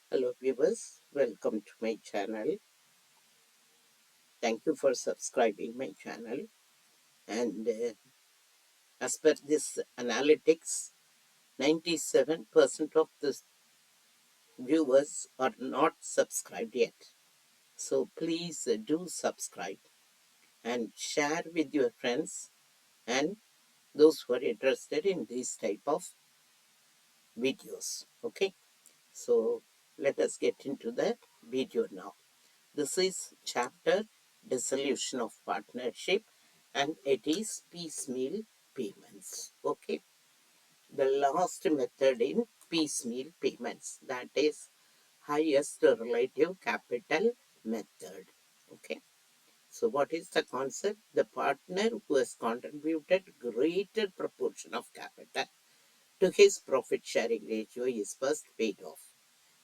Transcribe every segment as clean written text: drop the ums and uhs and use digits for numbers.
Hello viewers, welcome to my channel. Thank you for subscribing my channel. And as per this analytics, 97% of the viewers are not subscribed yet. So please do subscribe and share with your friends and those who are interested in this type of videos. Okay, so let us get into the video now. This is chapter dissolution of partnership and it is piecemeal payments. Okay. The last method in piecemeal payments, that is highest relative capital method. Okay. So what is the concept? The partner who has contributed greater proportion of capital to his profit sharing ratio is first paid off.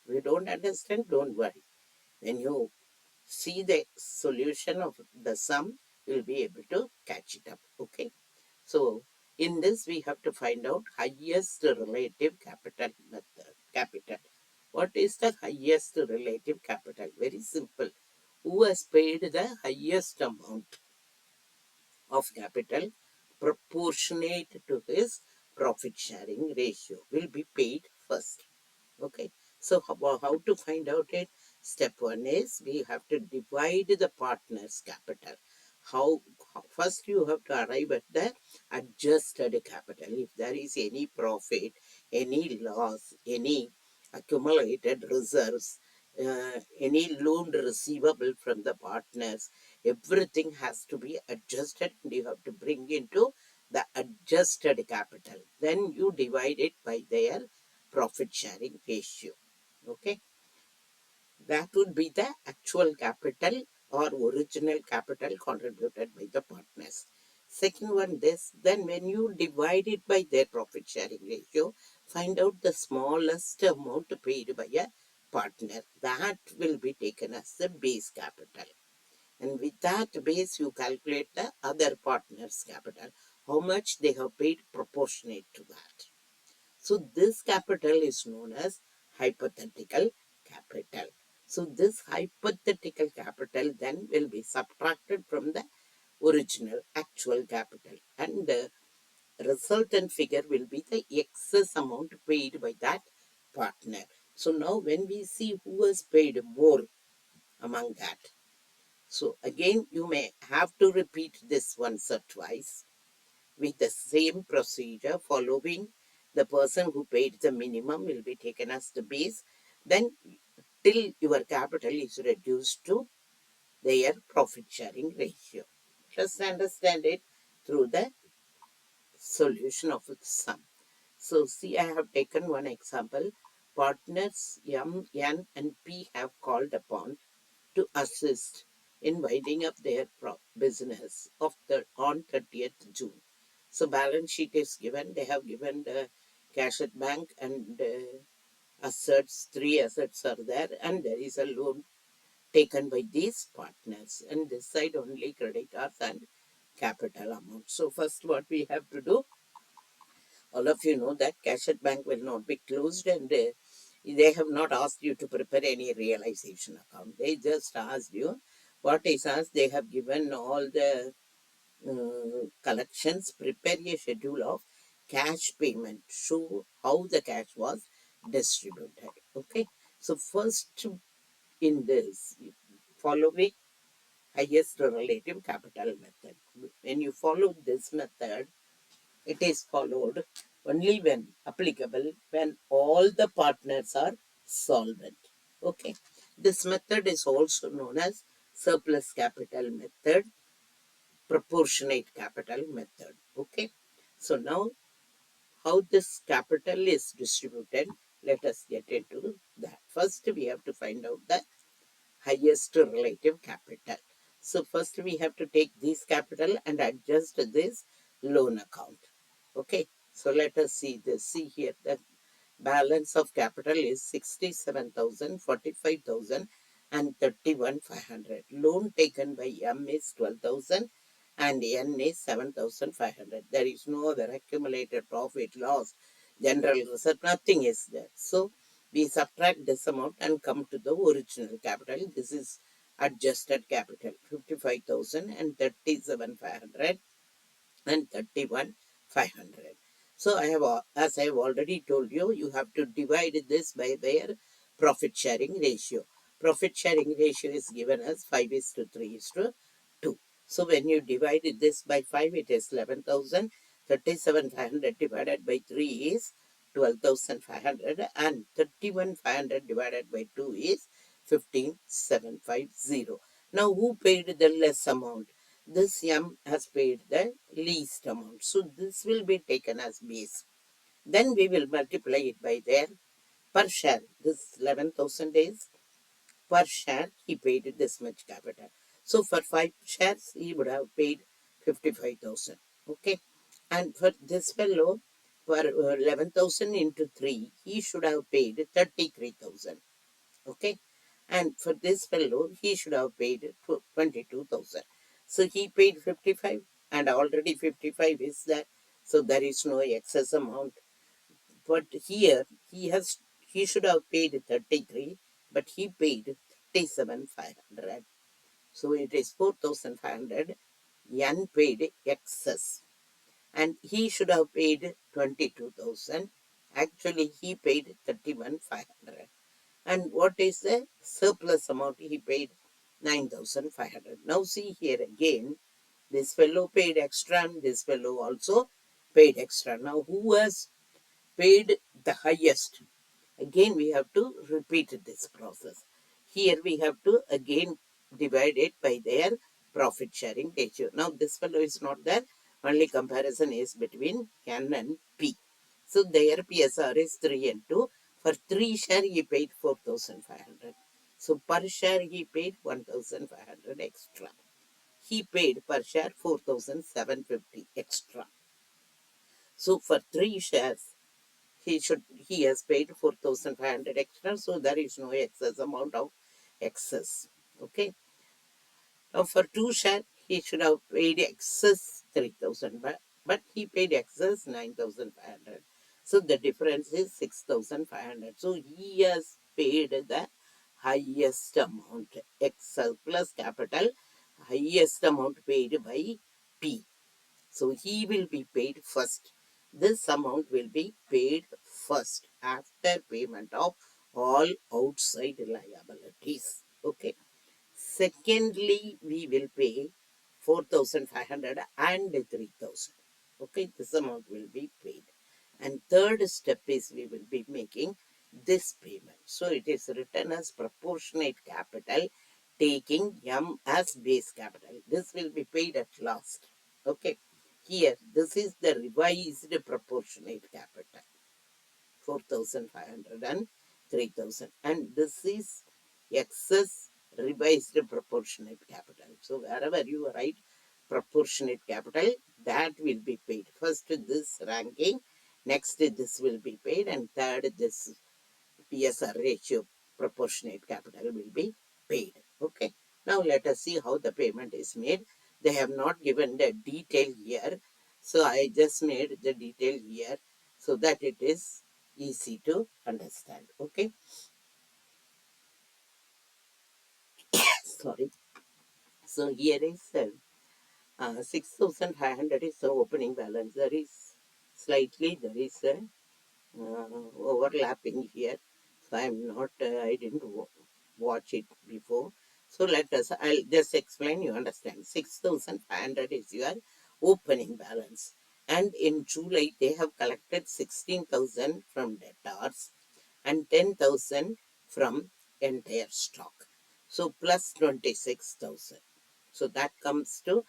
If you don't understand, don't worry. When you see the solution of the sum, you'll be able to catch it up. Okay. So in this, we have to find out highest relative capital method. Capital. What is the highest relative capital? Very simple. Who has paid the highest amount of capital proportionate to his profit sharing ratio will be paid first. Okay, so how to find out it? Step one is we have to divide the partner's capital. How first you have to arrive at the adjusted capital. If there is any profit, any loss, any accumulated reserves, any loan receivable from the partners, everything has to be adjusted and you have to bring into the adjusted capital. Then you divide it by their profit sharing ratio. Okay, that would be the actual capital or original capital contributed by the partners. Second one, this, then when you divide it by their profit sharing ratio, find out the smallest amount paid by a partner. That will be taken as the base capital. And with that base, you calculate the other partner's capital, how much they have paid proportionate to that. So this capital is known as hypothetical capital. So this hypothetical capital then will be subtracted from the original actual capital, and the resultant figure will be the excess amount paid by that partner. So now when we see who has paid more among that, so again you may have to repeat this once or twice with the same procedure following. The person who paid the minimum will be taken as the base, then till your capital is reduced to their profit sharing ratio. Just understand it through the solution of the sum. So see, I have taken one example. Partners M, N and P have called upon to assist in winding up their business on 30th June. So balance sheet is given. They have given the cash at bank and assets, three assets are there, and there is a loan taken by these partners. And this side only creditors and capital amount. So first what we have to do, all of you know that cash at bank will not be closed, and they have not asked you to prepare any realization account. They just asked you what is asked. They have given all the collections, prepare a schedule of cash payment, show how the cash was distributed. Okay, so first in this, following highest relative capital method. When you follow this method, it is followed only when applicable when all the partners are solvent. Okay, this method is also known as surplus capital method, proportionate capital method. Okay, so now how this capital is distributed, let us get into that. First we have to find out the highest relative capital. So first we have to take this capital and adjust this loan account. Okay, so let us see this. See here, the balance of capital is 67,000, 45,000 and 31,500. Loan taken by M is 12,000 and N is 7,500. There is no other accumulated profit, loss, general reserve, nothing is there. So we subtract this amount and come to the original capital. This is adjusted capital, 55,000 and 37,500 and 31,500. So I have, as I have already told you, you have to divide this by their profit sharing ratio. Profit sharing ratio is given as 5 is to 3 is to 2. So when you divide this by 5, it is 11,000. 37,500 divided by 3 is 12,500 and 31,500 divided by 2 is 15,750. Now who paid the less amount? This M has paid the least amount. So this will be taken as base. Then we will multiply it by their per share. This 11,000 days per share he paid this much capital. So for 5 shares he would have paid 55,000. Okay. And for this fellow, for 11,000 into 3, he should have paid 33,000. Okay. And for this fellow, he should have paid 22,000. So he paid 55 and already 55 is there. So there is no excess amount. But here he should have paid 33, but he paid 37,500. So it is 4,500 unpaid excess. And he should have paid 22,000. Actually, he paid 31,500. And what is the surplus amount he paid? 9,500. Now see here again, this fellow paid extra and this fellow also paid extra. Now who has paid the highest? Again we have to repeat this process. Here we have to again divide it by their profit sharing ratio. Now this fellow is not there. Only comparison is between N and P. So their PSR is 3 and 2. For 3 share he paid 4,500. So per share he paid 1,500 extra. He paid per share 4,750 extra. So for 3 shares he has paid 4,500 extra, so there is no excess amount of excess. Okay. Now for 2 share, he should have paid excess 3,000, but he paid excess 9,500. So the difference is 6,500. So he has paid the highest amount, excess plus capital, highest amount paid by P. So he will be paid first. This amount will be paid first after payment of all outside liabilities. Okay. Secondly, we will pay 4,500 and 3,000. Okay, this amount will be paid. And third step is we will be making this payment. So it is written as proportionate capital, taking M as base capital. This will be paid at last. Okay, here this is the revised proportionate capital. 4,500 and 3,000. And this is excess revised proportionate capital. So wherever you write proportionate capital, that will be paid. First this ranking, next this will be paid, and third this PSR ratio proportionate capital will be paid. Okay. Now let us see how the payment is made. They have not given the detail here. So I just made the detail here so that it is easy to understand. Okay. Sorry. So here is 6,500 is the opening balance. There is a overlapping here. So I didn't watch it before. So I'll just explain, you understand. 6,500 is your opening balance. And in July, they have collected 16,000 from debtors and 10,000 from entire stock. So plus 26,000. So that comes to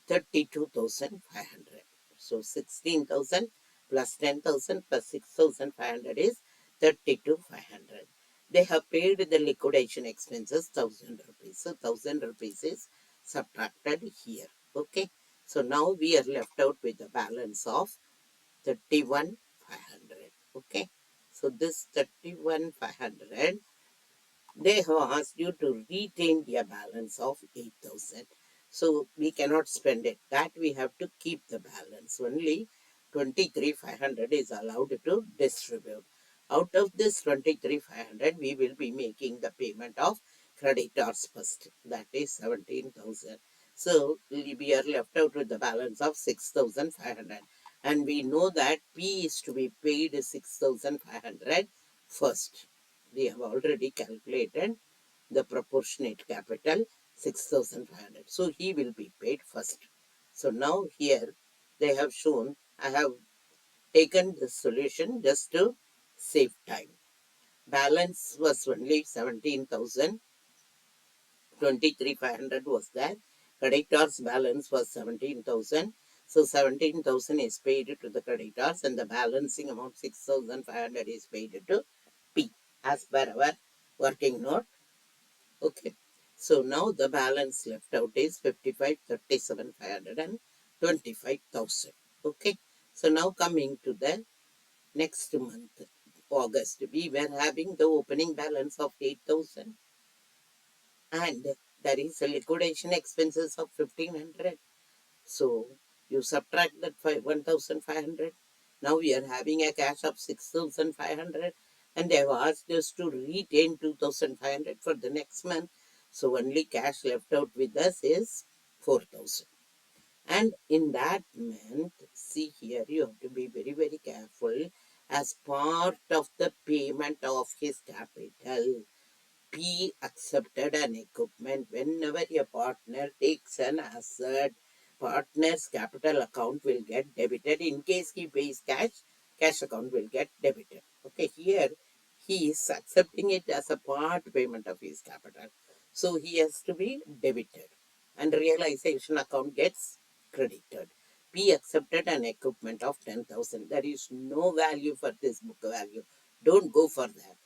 32,500. So 16,000 plus 10,000 plus 6,500 is 32,500. They have paid the liquidation expenses 1,000 rupees. So 1,000 rupees is subtracted here. Okay. So now we are left out with the balance of 31,500. Okay. So this 31,500, they have asked you to retain a balance of 8,000. So we cannot spend it. That we have to keep the balance. Only 23,500 is allowed to distribute. Out of this 23,500, we will be making the payment of creditors first. That is 17,000. So we are left out with the balance of 6,500. And we know that P is to be paid 6,500 first. We have already calculated the proportionate capital 6,500. So he will be paid first. So now here they have shown, I have taken the solution just to save time. Balance was only 17,000, 23,500 was there. Creditors balance was 17,000. So 17,000 is paid to the creditors and the balancing amount 6,500 is paid to P as per our working note. Okay. So now the balance left out is 55, 37, 500 and 25,000. Okay. So now coming to the next month, August, we were having the opening balance of 8,000 and there is a liquidation expenses of 1,500. So you subtract that 1,500. Now we are having a cash of 6,500 and they have asked us to retain 2,500 for the next month. So only cash left out with us is 4,000. And in that month, see here, you have to be very, very careful. As part of the payment of his capital, P accepted an equipment. Whenever a partner takes an asset, partner's capital account will get debited. In case he pays cash, cash account will get debited. Okay, here he is accepting it as a part payment of his capital. So he has to be debited and realization account gets credited. P accepted an equipment of 10,000. There is no value for this book value. Don't go for that.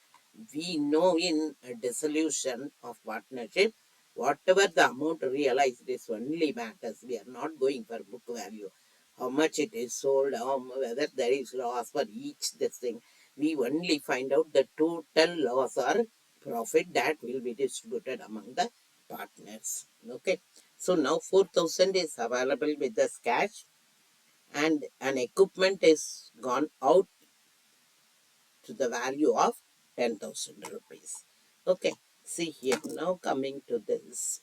We know in a dissolution of partnership, whatever the amount realized is only matters. We are not going for book value. How much it is sold, whether there is loss for each this thing. We only find out the total loss or profit that will be distributed among the partners. Okay. So now 4,000 is available with this cash and an equipment is gone out to the value of 10,000 rupees. Okay, see here now coming to this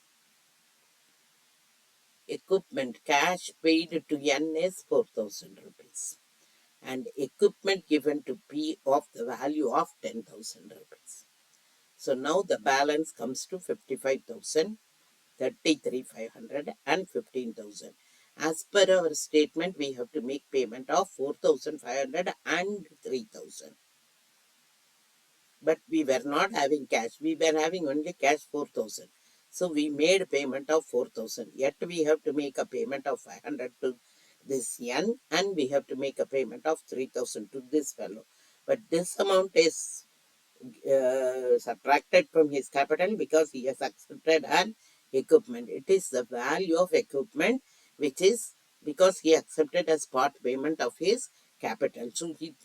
equipment cash paid to N is 4,000 rupees and equipment given to P of the value of 10,000 rupees. So now the balance comes to 55,000, 33,500 and 15,000. As per our statement, we have to make payment of 4,500 and 3,000. But we were not having cash. We were having only cash 4,000. So we made payment of 4,000. Yet we have to make a payment of 500 to this N and we have to make a payment of 3,000 to this fellow. But this amount is subtracted from his capital because he has accepted an equipment. It is the value of equipment which is because he accepted as part payment of his capital. So he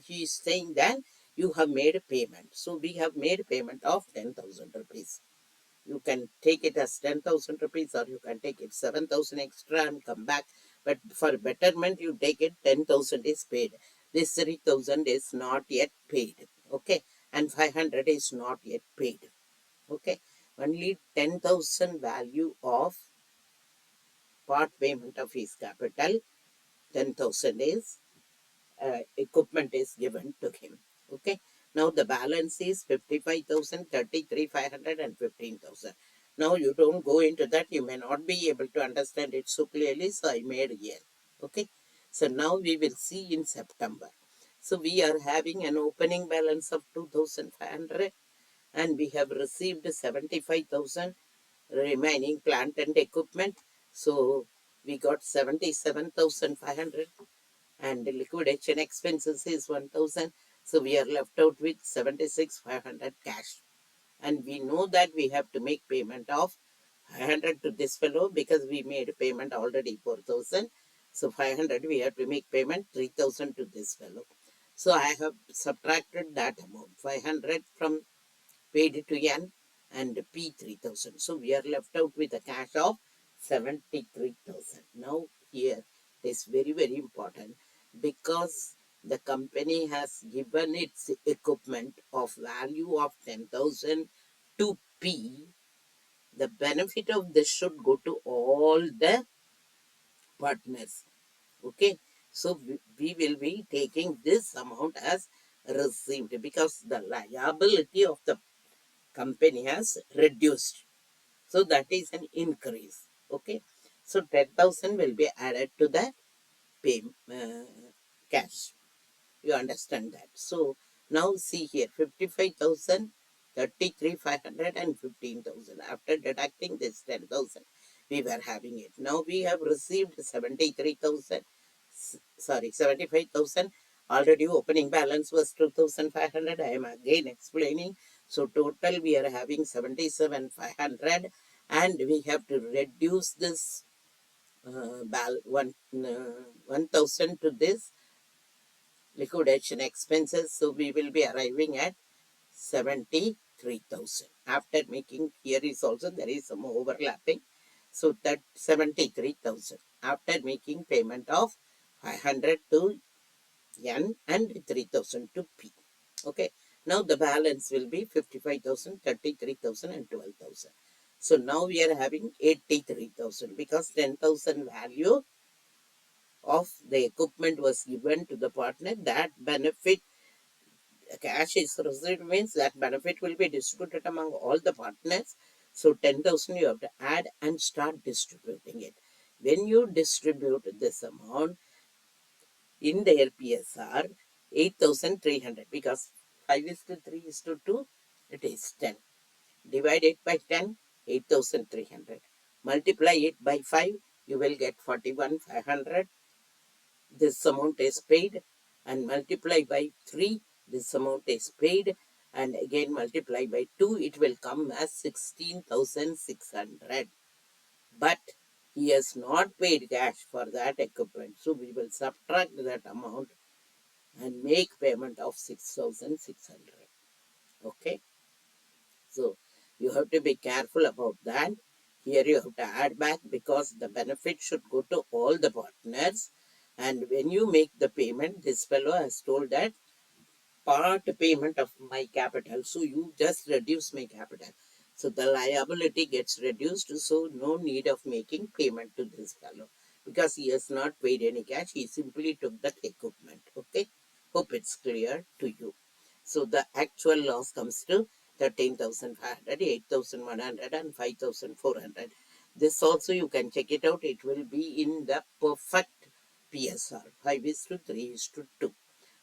is saying that you have made a payment. So we have made a payment of 10,000 rupees. You can take it as 10,000 rupees or you can take it 7,000 extra and come back. But for betterment, you take it 10,000 is paid. This 3,000 is not yet paid. Okay. And 500 is not yet paid. Okay. Only 10,000 value of part payment of his capital. 10,000 is equipment is given to him. Okay. Now the balance is 55,000, 33,500 and 15,000. Now you don't go into that. You may not be able to understand it so clearly. So I made here. Okay. So now we will see in September. So we are having an opening balance of 2,500 and we have received 75,000 remaining plant and equipment. So we got 77,500 and the liquidation expenses is 1,000. So we are left out with 76,500 cash. And we know that we have to make payment of 500 to this fellow because we made payment already 4,000. So 500 we have to make payment 3,000 to this fellow. So I have subtracted that amount 500 from paid to N and P 3,000. So we are left out with a cash of 73,000. Now here it is very, very important because The company has given its equipment of value of 10,000 to P. The benefit of this should go to all the partners. Okay, so we will be taking this amount as received because the liability of the company has reduced. So that is an increase. Okay, so 10,000 will be added to the pay cash. You understand that? So now see here, 55,000, 33,500 and 15,000. After deducting this 10,000, we were having it. Now we have received 73,000, sorry, 75,000. Already opening balance was 2,500. I am again explaining. So total we are having 77,500 and we have to reduce this 1,000 to this liquidation expenses. So we will be arriving at 73,000. After making, here is also there is some overlapping. So that 73,000. After making payment of 500 to N and 3,000 to P. Okay. Now the balance will be 55,000, 33,000 and 12,000. So now we are having 83,000 because 10,000 value of the equipment was given to the partner. That benefit cash is received means that benefit will be distributed among all the partners. So 10,000 you have to add and start distributing it. When you distribute this amount in their PSR, 8,300 because 5 is to 3 is to 2, it is 10. Divide it by 10, 8,300. Multiply it by 5, you will get 41,500. This amount is paid and multiply by 3, this amount is paid and again multiply by 2, it will come as 16,600. But he has not paid cash for that equipment. So we will subtract that amount and make payment of 6,600. Okay. So you have to be careful about that. Here you have to add back because the benefit should go to all the partners. And when you make the payment, this fellow has told that part payment of my capital. So you just reduce my capital. So the liability gets reduced. So no need of making payment to this fellow because he has not paid any cash. He simply took that equipment. Okay. Hope it's clear to you. So the actual loss comes to 13,500, 8,100 and 5,400. This also you can check it out. It will be in the perfect PSR. 5 is to 3 is to 2.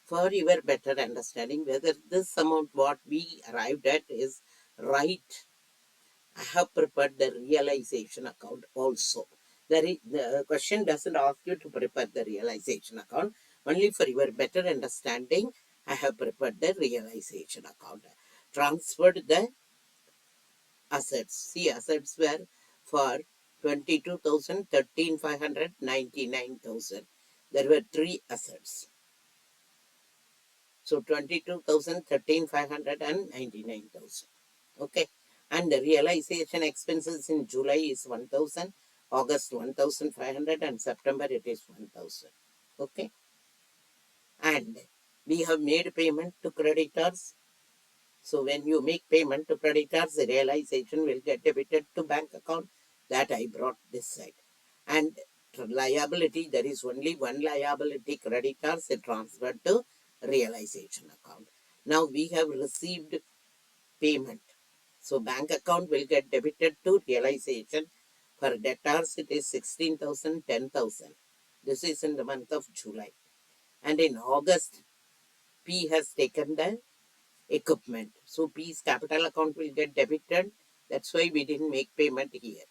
For your better understanding whether this amount what we arrived at is right, I have prepared the realization account also. The question doesn't ask you to prepare the realization account. Only for your better understanding, I have prepared the realization account. Transferred the assets. See, assets were for 22,000, 13,500, 99,000. There were three assets. So 22,000, 13,500 and 99,000. Okay. And the realization expenses in July is 1,000, August 1,500 and September it is 1,000. Okay. And we have made payment to creditors. So when you make payment to creditors, the realization will get debited to bank account. That I brought this side. And liability, there is only one liability, creditors, it transferred to realization account. Now we have received payment. So bank account will get debited to realization. For debtors, it is 16,000, 10,000. This is in the month of July. And in August, P has taken the equipment. So P's capital account will get debited. That's why we didn't make payment here.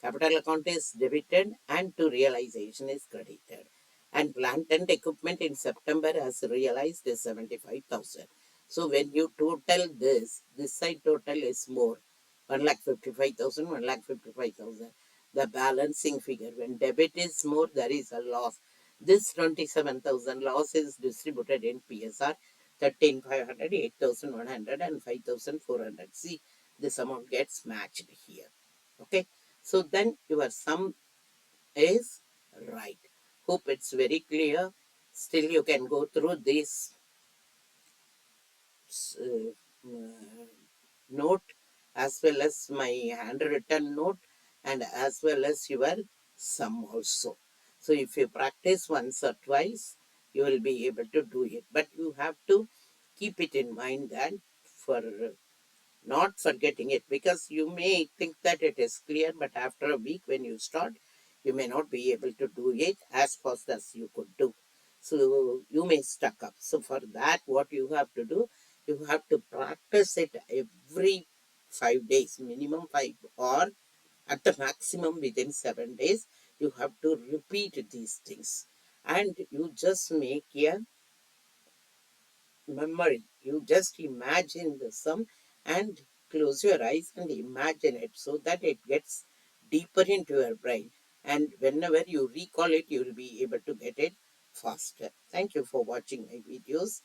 Capital account is debited and to realization is credited. And plant and equipment in September has realized is 75,000. So when you total this side total is more. 1,55,000, 1,55,000. The balancing figure. When debit is more, there is a loss. This 27,000 loss is distributed in PSR 13,500, 8,100 and 5,400. See, this amount gets matched here. Okay. So then your sum is right. Hope it's very clear. Still, you can go through this uh, uh, note as well as my handwritten note and as well as your sum also. So if you practice once or twice, you will be able to do it. But you have to keep it in mind that for not forgetting it, because you may think that it is clear, but after a week when you start, you may not be able to do it as fast as you could do. So you may stuck up. So for that, what you have to do, you have to practice it every 5 days, minimum five, or at the maximum within 7 days. You have to repeat these things, and you just make a memory. You just imagine the sum and close your eyes and imagine it so that it gets deeper into your brain. And whenever you recall it, you will be able to get it faster. Thank you for watching my videos.